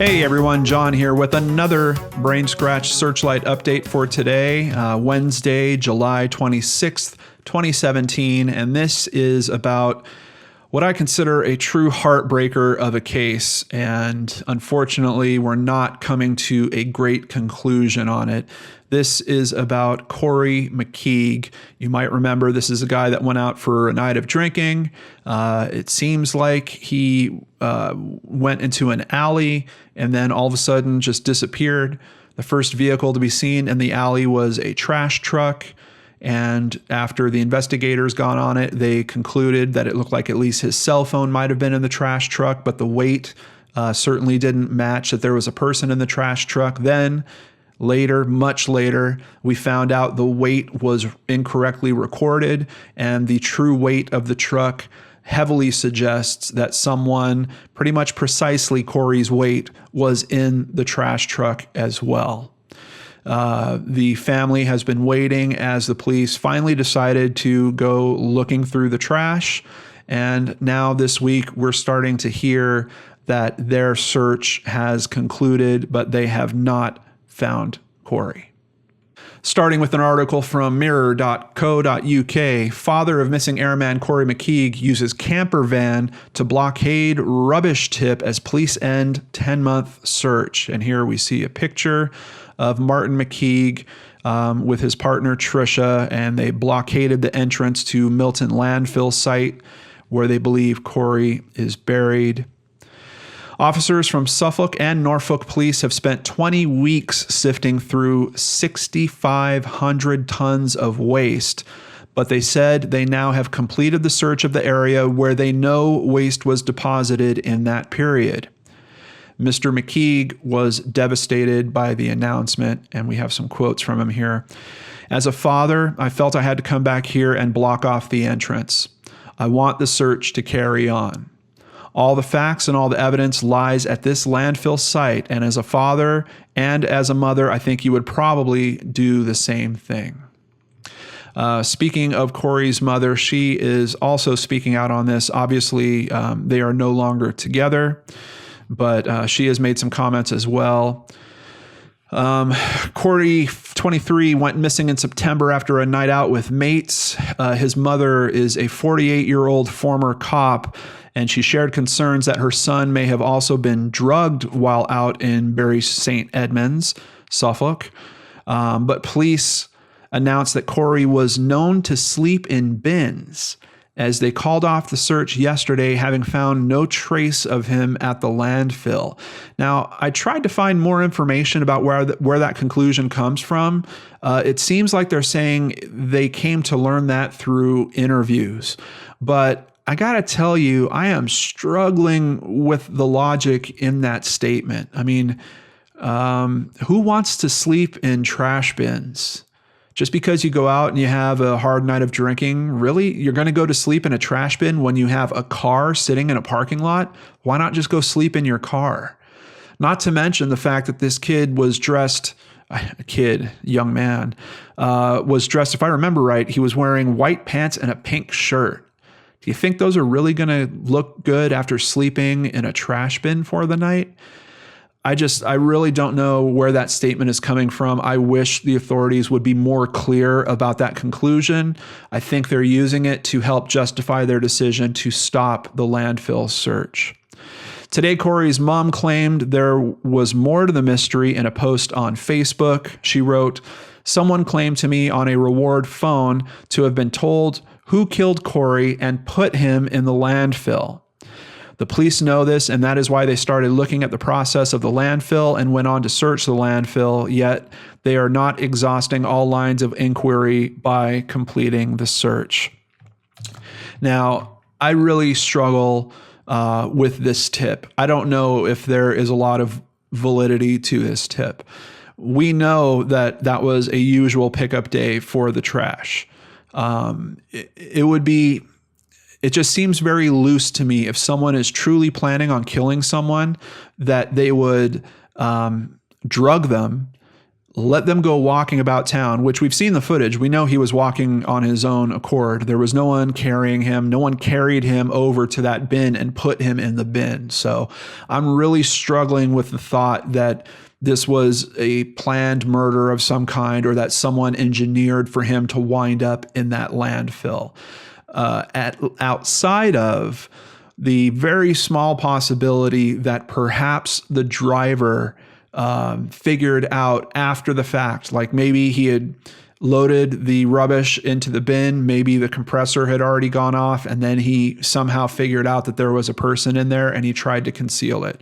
Hey everyone, John here with another BrainScratch Searchlight update for today, Wednesday, July 26th, 2017, and this is about what I consider a true heartbreaker of a case, and unfortunately we're not coming to a great conclusion on it. This is about Corrie McKeague. You might remember this is a guy that went out for a night of drinking. It seems like he went into an alley and then all of a sudden just disappeared. The first vehicle to be seen in the alley was a trash truck. And after the investigators got on it, they concluded that it looked like at least his cell phone might have been in the trash truck, but the weight certainly didn't match that there was a person in the trash truck. Then later, much later, we found out the weight was incorrectly recorded, and the true weight of the truck heavily suggests that someone pretty much precisely Corrie's weight was in the trash truck as well. The family has been waiting as the police finally decided to go looking through the trash. And now this week, we're starting to hear that their search has concluded, but they have not found Corrie. Starting with an article from mirror.co.uk, father of missing airman Corrie McKeague uses camper van to blockade rubbish tip as police end 10-month search. And here we see a picture of Martin McKeague with his partner Tricia, and they blockaded the entrance to Milton landfill site where they believe Corrie is buried. Officers from Suffolk and Norfolk police have spent 20 weeks sifting through 6,500 tons of waste, but they said they now have completed the search of the area where they know waste was deposited in that period. Mr. McKeague was devastated by the announcement, and we have some quotes from him here. As a father, I felt I had to come back here and block off the entrance. I want the search to carry on. All the facts and all the evidence lies at this landfill site, and as a father and as a mother, I think you would probably do the same thing. Speaking of Corrie's mother, she is also speaking out on this. Obviously, they are no longer together, but she has made some comments as well. Corrie, 23, went missing in September after a night out with mates. His mother is a 48-year-old former cop, and she shared concerns that her son may have also been drugged while out in Bury St. Edmunds, Suffolk. But police announced that Corrie was known to sleep in bins as they called off the search yesterday, having found no trace of him at the landfill. Now, I tried to find more information about where that conclusion comes from. It seems like they're saying they came to learn that through interviews. But I got to tell you, I am struggling with the logic in that statement. I mean, who wants to sleep in trash bins? Just because you go out and you have a hard night of drinking, really? You're going to go to sleep in a trash bin when you have a car sitting in a parking lot? Why not just go sleep in your car? Not to mention the fact that this kid was dressed, young man, was dressed, if I remember right, he was wearing white pants and a pink shirt. Do you think those are really going to look good after sleeping in a trash bin for the night? I really don't know where that statement is coming from. I wish the authorities would be more clear about that conclusion. I think they're using it to help justify their decision to stop the landfill search. Today, Corrie's mom claimed there was more to the mystery in a post on Facebook. She wrote, "Someone claimed to me on a reward phone to have been told who killed Corrie and put him in the landfill. The police know this, and that is why they started looking at the process of the landfill and went on to search the landfill, yet they are not exhausting all lines of inquiry by completing the search." Now, I really struggle with this tip. I don't know if there is a lot of validity to this tip. We know that that was a usual pickup day for the trash. It just seems very loose to me if someone is truly planning on killing someone, that they would drug them, let them go walking about town, which we've seen the footage. We know he was walking on his own accord. There was no one carrying him. No one carried him over to that bin and put him in the bin. So I'm really struggling with the thought that this was a planned murder of some kind, or that someone engineered for him to wind up in that landfill. Outside of the very small possibility that perhaps the driver figured out after the fact, like maybe he had loaded the rubbish into the bin, maybe the compressor had already gone off, and then he somehow figured out that there was a person in there and he tried to conceal it.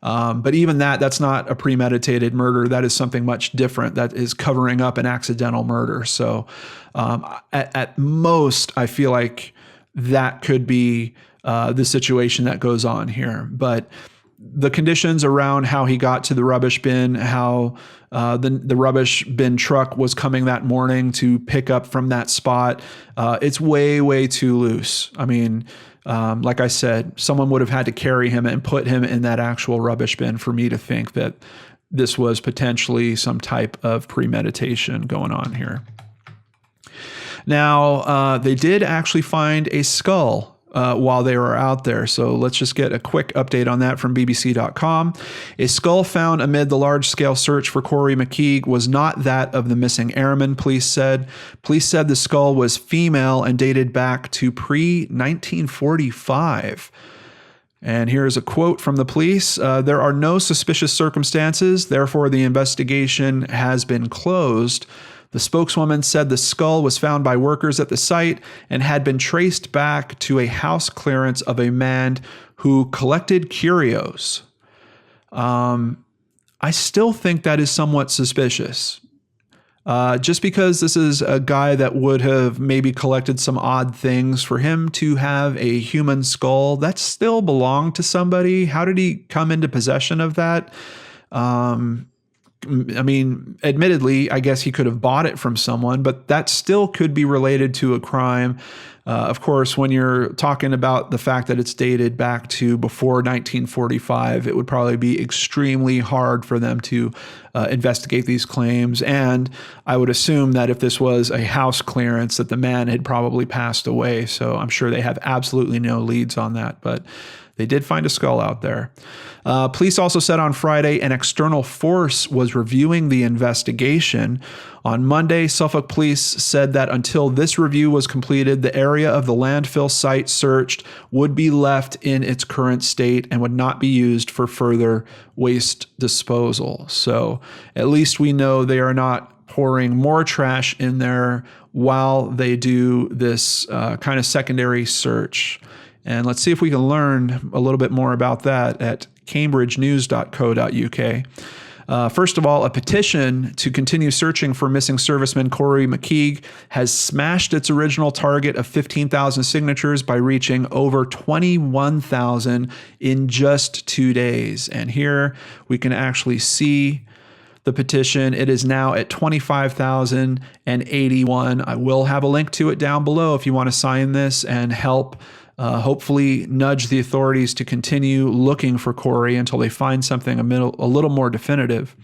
But even that's not a premeditated murder. That is something much different. That is covering up an accidental murder. So at most, I feel like that could be the situation that goes on here. But the conditions around how he got to the rubbish bin, how the rubbish bin truck was coming that morning to pick up from that spot, it's way, way too loose. I mean, like I said, someone would have had to carry him and put him in that actual rubbish bin for me to think that this was potentially some type of premeditation going on here. Now, they did actually find a skull while they were out there. So let's just get a quick update on that from BBC.com. A skull found amid the large-scale search for Corrie McKeague was not that of the missing airman, police said. Police said the skull was female and dated back to pre-1945. And here's a quote from the police. There are no suspicious circumstances, therefore the investigation has been closed. The spokeswoman said the skull was found by workers at the site and had been traced back to a house clearance of a man who collected curios. I still think that is somewhat suspicious. Just because this is a guy that would have maybe collected some odd things, for him to have a human skull, that still belonged to somebody. How did he come into possession of that? I mean, admittedly, I guess he could have bought it from someone, but that still could be related to a crime. Of course, when you're talking about the fact that it's dated back to before 1945, it would probably be extremely hard for them to investigate these claims. And I would assume that if this was a house clearance, that the man had probably passed away. So I'm sure they have absolutely no leads on that, but they did find a skull out there. Police also said on Friday an external force was reviewing the investigation. On Monday, Suffolk Police said that until this review was completed, the area of the landfill site searched would be left in its current state and would not be used for further waste disposal. So at least we know they are not pouring more trash in there while they do this kind of secondary search. And let's see if we can learn a little bit more about that at cambridgenews.co.uk. First of all, a petition to continue searching for missing serviceman Corrie McKeague has smashed its original target of 15,000 signatures by reaching over 21,000 in just 2 days. And here we can actually see the petition. It is now at 25,081. I will have a link to it down below if you want to sign this and help hopefully nudge the authorities to continue looking for Corrie until they find something a little more definitive.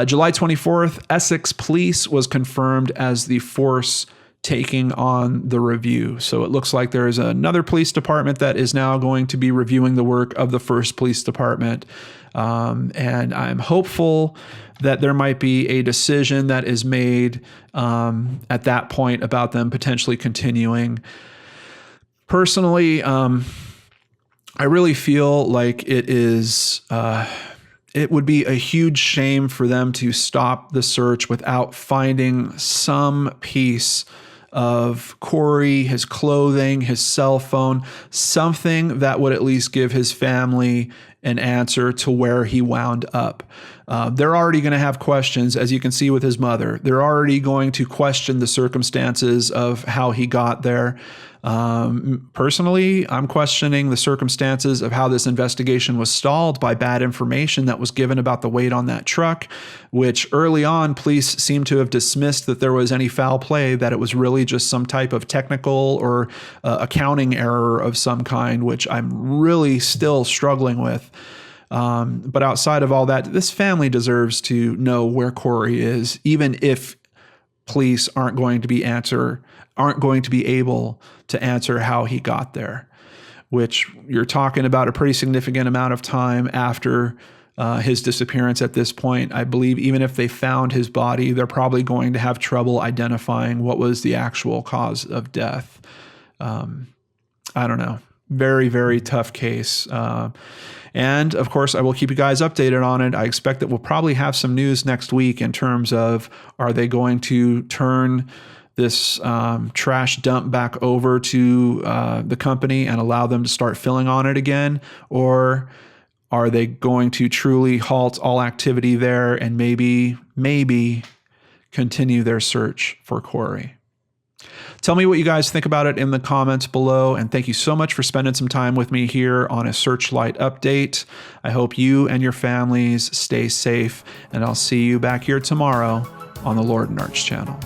July 24th, Essex Police was confirmed as the force taking on the review. So it looks like there is another police department that is now going to be reviewing the work of the first police department. And I'm hopeful that there might be a decision that is made at that point about them potentially continuing. Personally, I really feel like it would be a huge shame for them to stop the search without finding some piece of Corrie, his clothing, his cell phone, something that would at least give his family an answer to where he wound up. They're already going to have questions, as you can see with his mother. They're already going to question the circumstances of how he got there. Personally, I'm questioning the circumstances of how this investigation was stalled by bad information that was given about the weight on that truck, which early on police seemed to have dismissed that there was any foul play, that it was really just some type of technical or accounting error of some kind, which I'm really still struggling with. But outside of all that, this family deserves to know where Corrie is, even if police aren't going to be able to answer how he got there, which you're talking about a pretty significant amount of time after his disappearance at this point. I believe even if they found his body, they're probably going to have trouble identifying what was the actual cause of death. I don't know. Very, very tough case. And of course, I will keep you guys updated on it. I expect that we'll probably have some news next week in terms of, are they going to turn this trash dump back over to the company and allow them to start filling on it again? Or are they going to truly halt all activity there and maybe continue their search for Corrie? Tell me what you guys think about it in the comments below, and thank you so much for spending some time with me here on a Searchlight update. I hope you and your families stay safe, and I'll see you back here tomorrow on the Lord and Arch channel.